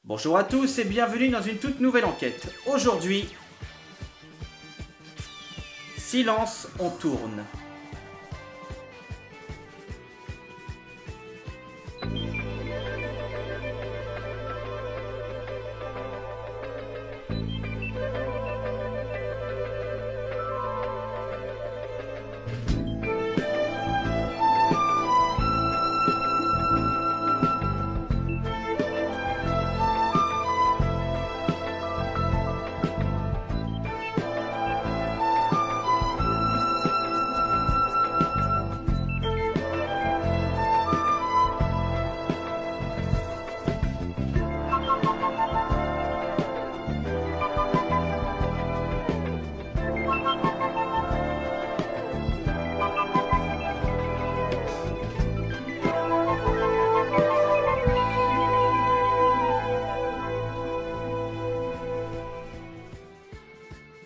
Bonjour à tous et bienvenue dans une toute nouvelle enquête. Aujourd'hui, silence, on tourne.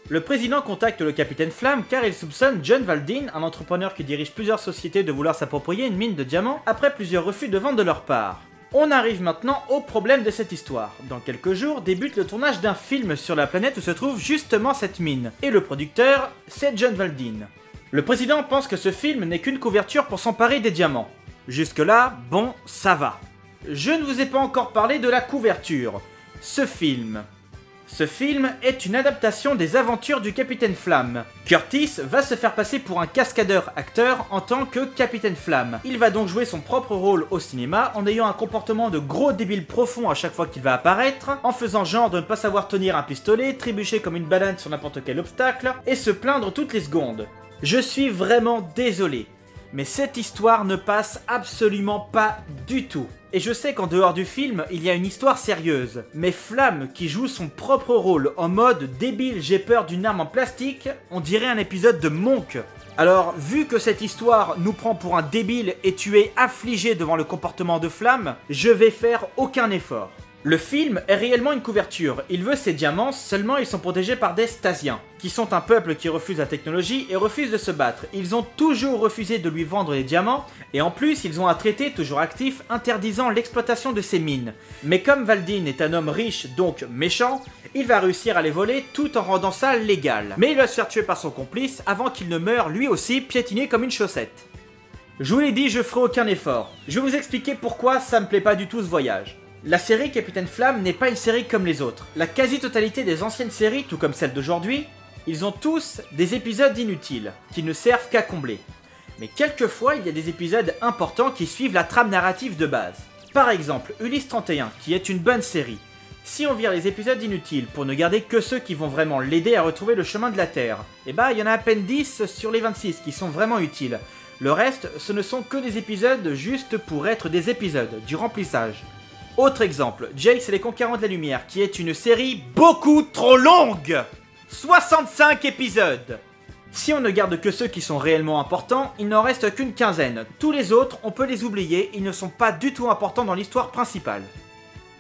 Le président contacte le capitaine Flamme car il soupçonne John Valdine, un entrepreneur qui dirige plusieurs sociétés, de vouloir s'approprier une mine de diamants après plusieurs refus de vente de leur part. On arrive maintenant au problème de cette histoire. Dans quelques jours débute le tournage d'un film sur la planète où se trouve justement cette mine, et le producteur, c'est John Valdine. Le président pense que ce film n'est qu'une couverture pour s'emparer des diamants. Jusque là, bon, ça va. Je ne vous ai pas encore parlé de la couverture. Ce film est une adaptation des aventures du Capitaine Flamme. Curtis va se faire passer pour un cascadeur-acteur en tant que Capitaine Flamme. Il va donc jouer son propre rôle au cinéma en ayant un comportement de gros débile profond à chaque fois qu'il va apparaître, en faisant genre de ne pas savoir tenir un pistolet, trébucher comme une banane sur n'importe quel obstacle, et se plaindre toutes les secondes. Je suis vraiment désolé, mais cette histoire ne passe absolument pas du tout. Et je sais qu'en dehors du film, il y a une histoire sérieuse. Mais Flamme, qui joue son propre rôle en mode débile, j'ai peur d'une arme en plastique, on dirait un épisode de Monk. Alors, vu que cette histoire nous prend pour un débile et tu es affligé devant le comportement de Flamme, je vais faire aucun effort. Le film est réellement une couverture, il veut ses diamants, seulement ils sont protégés par des Stasiens, qui sont un peuple qui refuse la technologie et refuse de se battre. Ils ont toujours refusé de lui vendre les diamants, et en plus ils ont un traité toujours actif interdisant l'exploitation de ces mines. Mais comme Valdine est un homme riche, donc méchant, il va réussir à les voler tout en rendant ça légal. Mais il va se faire tuer par son complice avant qu'il ne meure lui aussi piétiné comme une chaussette. Je vous l'ai dit, je ferai aucun effort. Je vais vous expliquer pourquoi ça me plaît pas du tout ce voyage. La série Capitaine Flamme n'est pas une série comme les autres. La quasi-totalité des anciennes séries, tout comme celle d'aujourd'hui, ils ont tous des épisodes inutiles, qui ne servent qu'à combler. Mais quelquefois, il y a des épisodes importants qui suivent la trame narrative de base. Par exemple, Ulysse 31, qui est une bonne série. Si on vire les épisodes inutiles pour ne garder que ceux qui vont vraiment l'aider à retrouver le chemin de la Terre, eh ben il y en a à peine 10 sur les 26 qui sont vraiment utiles. Le reste, ce ne sont que des épisodes juste pour être des épisodes, du remplissage. Autre exemple, Jace et les Conquérants de la Lumière, qui est une série beaucoup trop longue! 65 épisodes! Si on ne garde que ceux qui sont réellement importants, il n'en reste qu'une quinzaine. Tous les autres, on peut les oublier, ils ne sont pas du tout importants dans l'histoire principale.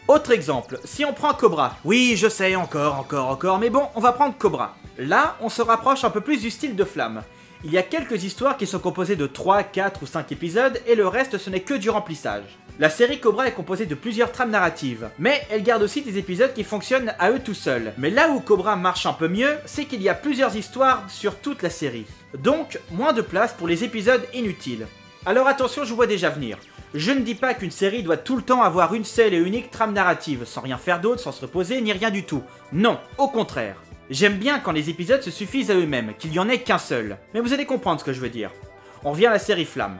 Autre exemple, si on prend Cobra. Oui, je sais, encore, mais bon, on va prendre Cobra. Là, on se rapproche un peu plus du style de Flamme. Il y a quelques histoires qui sont composées de 3, 4 ou 5 épisodes, et le reste ce n'est que du remplissage. La série Cobra est composée de plusieurs trames narratives, mais elle garde aussi des épisodes qui fonctionnent à eux tout seuls. Mais là où Cobra marche un peu mieux, c'est qu'il y a plusieurs histoires sur toute la série. Donc, moins de place pour les épisodes inutiles. Alors attention, je vous vois déjà venir. Je ne dis pas qu'une série doit tout le temps avoir une seule et unique trame narrative, sans rien faire d'autre, sans se reposer, ni rien du tout. Non, au contraire. J'aime bien quand les épisodes se suffisent à eux-mêmes, qu'il n'y en ait qu'un seul. Mais vous allez comprendre ce que je veux dire. On revient à la série Flamme.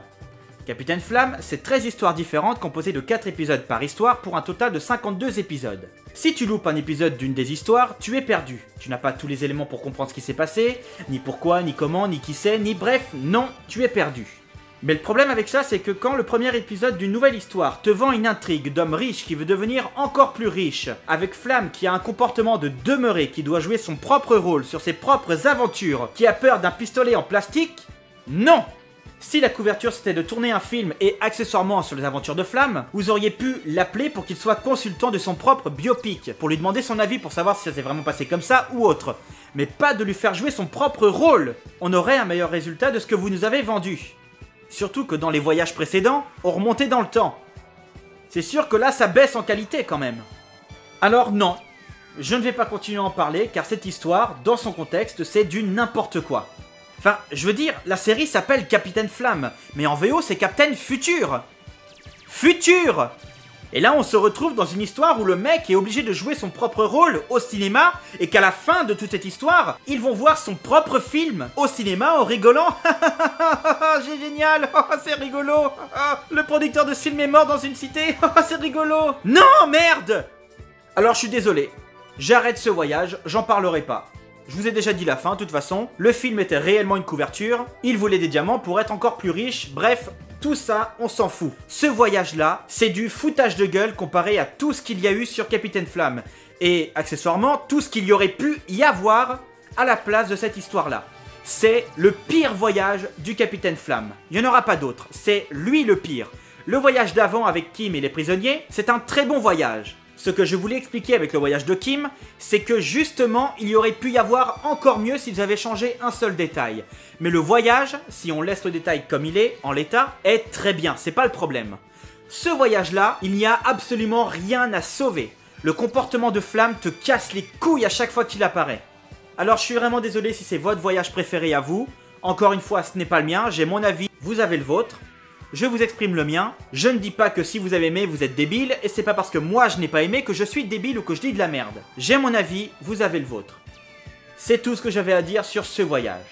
Capitaine Flamme, c'est 13 histoires différentes composées de 4 épisodes par histoire pour un total de 52 épisodes. Si tu loupes un épisode d'une des histoires, tu es perdu. Tu n'as pas tous les éléments pour comprendre ce qui s'est passé, ni pourquoi, ni comment, ni qui c'est, ni bref, non, tu es perdu. Mais le problème avec ça, c'est que quand le premier épisode d'une nouvelle histoire te vend une intrigue d'homme riche qui veut devenir encore plus riche, avec Flamme qui a un comportement de demeuré qui doit jouer son propre rôle sur ses propres aventures, qui a peur d'un pistolet en plastique, non! Si la couverture c'était de tourner un film et accessoirement sur les aventures de Flamme, vous auriez pu l'appeler pour qu'il soit consultant de son propre biopic, pour lui demander son avis pour savoir si ça s'est vraiment passé comme ça ou autre. Mais pas de lui faire jouer son propre rôle! On aurait un meilleur résultat de ce que vous nous avez vendu. Surtout que dans les voyages précédents, on remontait dans le temps. C'est sûr que là, ça baisse en qualité quand même. Alors non, je ne vais pas continuer à en parler car cette histoire, dans son contexte, c'est du n'importe quoi. Enfin, je veux dire, la série s'appelle Capitaine Flamme, mais en VO c'est Captain Futur. Futur! Et là on se retrouve dans une histoire où le mec est obligé de jouer son propre rôle au cinéma et qu'à la fin de toute cette histoire, ils vont voir son propre film au cinéma en rigolant. C'est génial, c'est rigolo. Le producteur de ce film est mort dans une cité, c'est rigolo. Non, merde! Alors je suis désolé, j'arrête ce voyage, j'en parlerai pas. Je vous ai déjà dit la fin, de toute façon, le film était réellement une couverture, il voulait des diamants pour être encore plus riche, bref, tout ça, on s'en fout. Ce voyage-là, c'est du foutage de gueule comparé à tout ce qu'il y a eu sur Capitaine Flamme. Et, accessoirement, tout ce qu'il y aurait pu y avoir à la place de cette histoire-là. C'est le pire voyage du Capitaine Flamme. Il n'y en aura pas d'autre, c'est lui le pire. Le voyage d'avant avec Kim et les prisonniers, c'est un très bon voyage. Ce que je voulais expliquer avec le voyage de Kim, c'est que justement, il y aurait pu y avoir encore mieux s'ils avaient changé un seul détail. Mais le voyage, si on laisse le détail comme il est, en l'état, est très bien, c'est pas le problème. Ce voyage-là, il n'y a absolument rien à sauver. Le comportement de Flamme te casse les couilles à chaque fois qu'il apparaît. Alors je suis vraiment désolé si c'est votre voyage préféré à vous. Encore une fois, ce n'est pas le mien, j'ai mon avis, vous avez le vôtre. Je vous exprime le mien, je ne dis pas que si vous avez aimé, vous êtes débile, et c'est pas parce que moi je n'ai pas aimé que je suis débile ou que je dis de la merde. J'ai mon avis, vous avez le vôtre. C'est tout ce que j'avais à dire sur ce voyage.